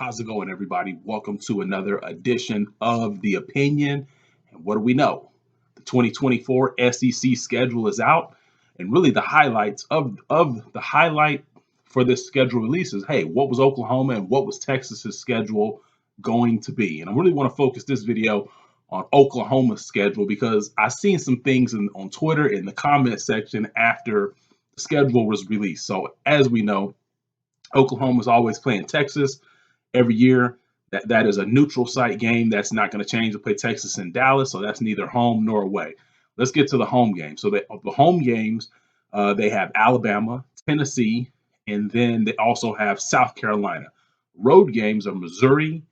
How's it going, everybody? Welcome to another edition of The Opinion. And what do we know? The 2024 SEC schedule is out, and really the highlights of the highlight for this schedule release is, hey, what was Oklahoma and what was Texas's schedule going to be? And I really want to focus this video on Oklahoma's schedule because I've seen some things on Twitter in the comment section after the schedule was released. So as we know, Oklahoma's always playing Texas every year. That is a neutral site game. That's not going to change. They play Texas and Dallas, so that's neither home nor away. Let's get to the home games. So the home games, they have Alabama, Tennessee, and then they also have South Carolina. Road games are Missouri,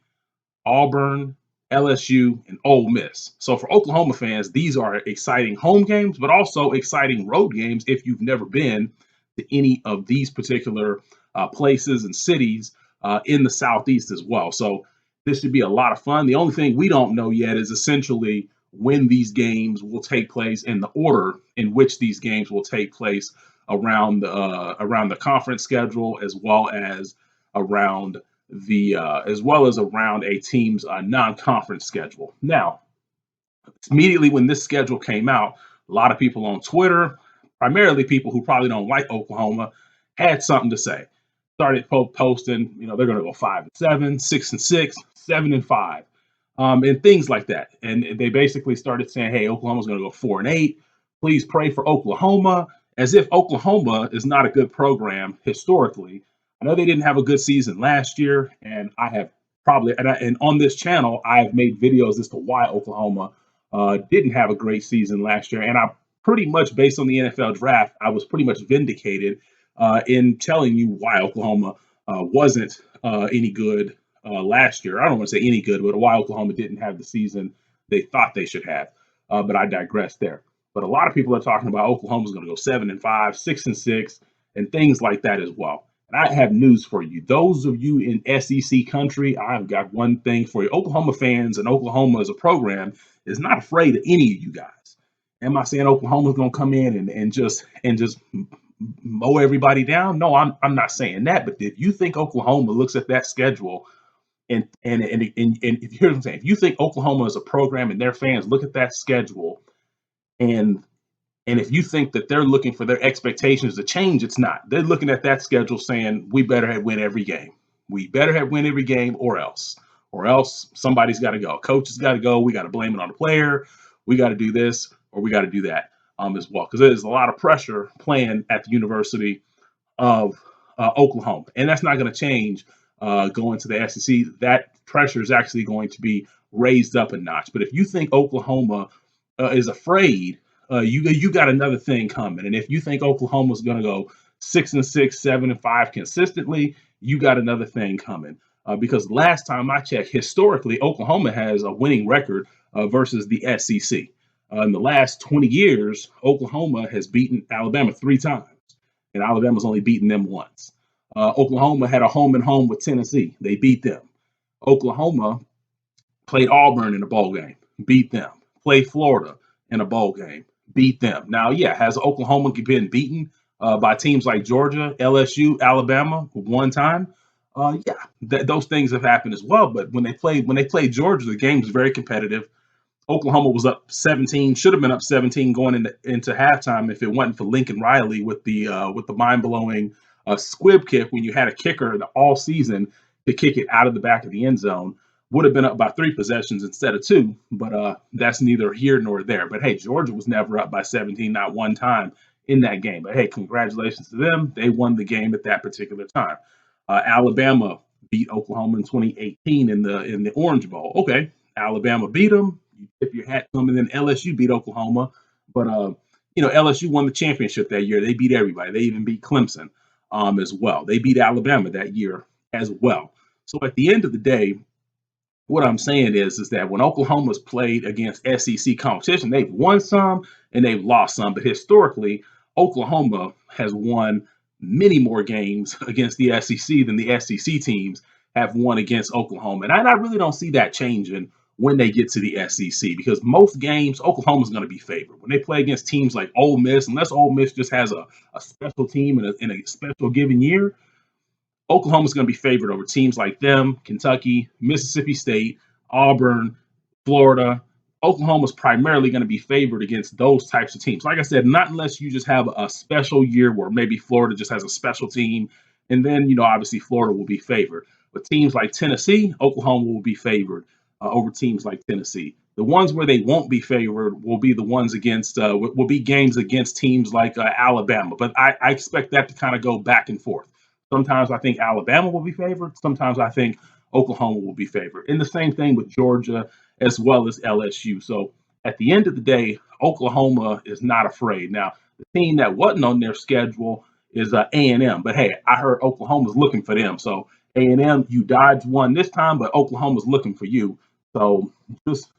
Auburn, LSU, and Ole Miss. So for Oklahoma fans, these are exciting home games, but also exciting road games if you've never been to any of these particular places and cities in the Southeast as well. So this should be a lot of fun. The only thing we don't know yet is essentially when these games will take place and the order in which these games will take place around the conference schedule as well as around a team's non-conference schedule. Now, immediately when this schedule came out, a lot of people on Twitter, primarily people who probably don't like Oklahoma, had something to say. Started posting, they're going to go 5-7, 6-6, 7-5, and things like that. And they basically started saying, "Hey, Oklahoma's going to go 4-8. Please pray for Oklahoma," as if Oklahoma is not a good program historically. I know they didn't have a good season last year, and I have and on this channel, I have made videos as to why Oklahoma didn't have a great season last year, and I pretty much, based on the NFL draft, I was pretty much vindicated in telling you why Oklahoma wasn't any good last year. I don't want to say any good, but why Oklahoma didn't have the season they thought they should have. But I digress there. But a lot of people are talking about Oklahoma's going to go 7-5, 6-6, and things like that as well. And I have news for you. Those of you in SEC country, I've got one thing for you. Oklahoma fans and Oklahoma as a program is not afraid of any of you guys. Am I saying Oklahoma's going to come in and just mow everybody down? No, I'm not saying that. But if you think Oklahoma looks at that schedule and if you hear what I'm saying, if you think Oklahoma is a program and their fans look at that schedule and if you think that they're looking for their expectations to change, it's not. They're looking at that schedule saying, we better have win every game. We better have win every game or else somebody's got to go. Coach has got to go. We got to blame it on the player. We got to do this or we got to do that as well. Because there's a lot of pressure playing at the University of Oklahoma. And that's not going to change going to the SEC. That pressure is actually going to be raised up a notch. But if you think Oklahoma is afraid, you got another thing coming. And if you think Oklahoma's going to go 6-6, 7-5 consistently, you got another thing coming. Because last time I checked, historically, Oklahoma has a winning record versus the SEC. In the last 20 years, Oklahoma has beaten Alabama 3 times, and Alabama's only beaten them once. Oklahoma had a home and home with Tennessee. They beat them. Oklahoma played Auburn in a bowl game, beat them. Played Florida in a bowl game, beat them. Now, yeah, has Oklahoma been beaten by teams like Georgia, LSU, Alabama one time? Those things have happened as well. But when they played Georgia, the game was very competitive. Oklahoma was up 17, should have been up 17 going into halftime if it wasn't for Lincoln Riley with the mind-blowing squib kick when you had a kicker all season to kick it out of the back of the end zone. Would have been up by 3 possessions instead of 2, but that's neither here nor there. But hey, Georgia was never up by 17, not one time in that game. But hey, congratulations to them. They won the game at that particular time. Alabama beat Oklahoma in 2018 in the Orange Bowl. Okay, Alabama beat them. You tip your hat to them, and then LSU beat Oklahoma. But LSU won the championship that year. They beat everybody. They even beat Clemson as well. They beat Alabama that year as well. So at the end of the day, what I'm saying is that when Oklahoma's played against SEC competition, they've won some and they've lost some. But historically, Oklahoma has won many more games against the SEC than the SEC teams have won against Oklahoma. And I really don't see that changing when they get to the SEC because most games, Oklahoma's going to be favored. When they play against teams like Ole Miss, unless Ole Miss just has a special team in a special given year, Oklahoma's going to be favored over teams like them, Kentucky, Mississippi State, Auburn, Florida. Oklahoma's primarily going to be favored against those types of teams. Like I said, not unless you just have a special year where maybe Florida just has a special team, and then obviously Florida will be favored. But teams like Tennessee, Oklahoma will be favored over teams like Tennessee. The ones where they won't be favored will be the ones against will be games against teams like Alabama. But I expect that to kind of go back and forth. Sometimes I think Alabama will be favored. Sometimes I think Oklahoma will be favored. And the same thing with Georgia as well as LSU. So at the end of the day, Oklahoma is not afraid. Now, the team that wasn't on their schedule is A&M. But hey, I heard Oklahoma's looking for them. So A&M, you dodged one this time, but Oklahoma's looking for you. So just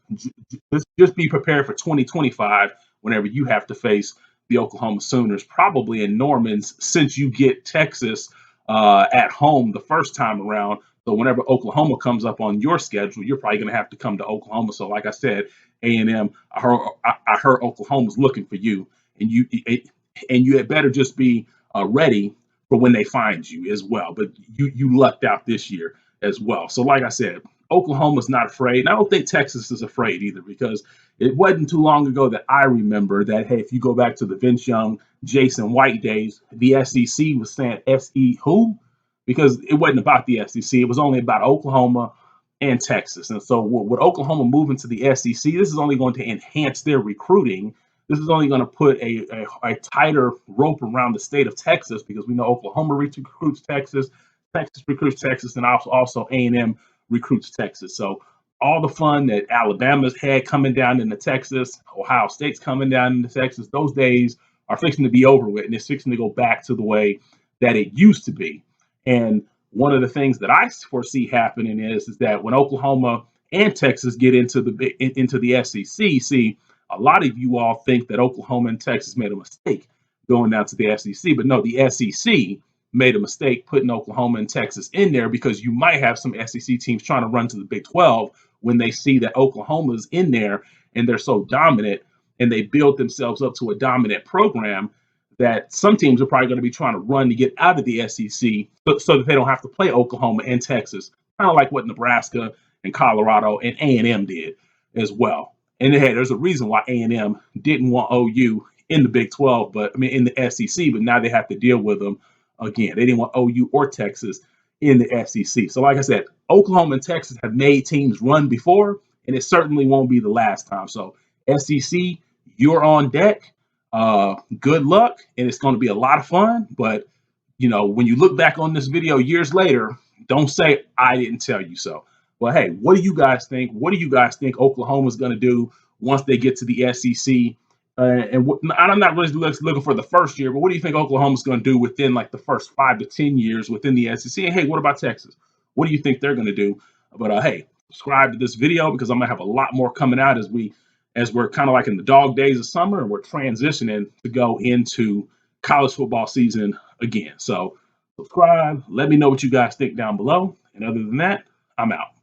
just be prepared for 2025 whenever you have to face the Oklahoma Sooners, probably in Norman's, since you get Texas at home the first time around. So whenever Oklahoma comes up on your schedule, you're probably going to have to come to Oklahoma. So like I said, A&M, I heard Oklahoma's looking for you, and you had better just be ready for when they find you as well. But you lucked out this year as well. So like I said, Oklahoma's not afraid. And I don't think Texas is afraid either, because it wasn't too long ago that I remember that, hey, if you go back to the Vince Young, Jason White days, the SEC was saying SE who? Because it wasn't about the SEC. It was only about Oklahoma and Texas. And so with Oklahoma moving to the SEC, this is only going to enhance their recruiting. This is only going to put a tighter rope around the state of Texas, because we know Oklahoma recruits Texas, Texas recruits Texas, and also A&M recruits Texas. So all the fun that Alabama's had coming down into Texas, Ohio State's coming down into Texas, those days are fixing to be over with, and it's fixing to go back to the way that it used to be. And one of the things that I foresee happening is that when Oklahoma and Texas get into the SEC, see, a lot of you all think that Oklahoma and Texas made a mistake going down to the SEC, but no, the SEC made a mistake putting Oklahoma and Texas in there, because you might have some SEC teams trying to run to the Big 12 when they see that Oklahoma's in there and they're so dominant, and they build themselves up to a dominant program, that some teams are probably going to be trying to run to get out of the SEC so that they don't have to play Oklahoma and Texas, kind of like what Nebraska and Colorado and A&M did as well. And hey, there's a reason why A&M didn't want OU in the Big 12, but I mean in the SEC, but now they have to deal with them again. They didn't want OU or Texas in the SEC. So like I said, Oklahoma and Texas have made teams run before, and it certainly won't be the last time. So SEC, you're on deck. Good luck, and it's going to be a lot of fun. But when you look back on this video years later, don't say I didn't tell you so. Well, hey, what do you guys think? What do you guys think Oklahoma's going to do once they get to the SEC? I'm not really looking for the first year, but what do you think Oklahoma's going to do within like the first 5 to 10 years within the SEC? And hey, what about Texas? What do you think they're going to do? But hey, subscribe to this video, because I'm going to have a lot more coming out as we're kind of like in the dog days of summer, and we're transitioning to go into college football season again. So subscribe, let me know what you guys think down below. And other than that, I'm out.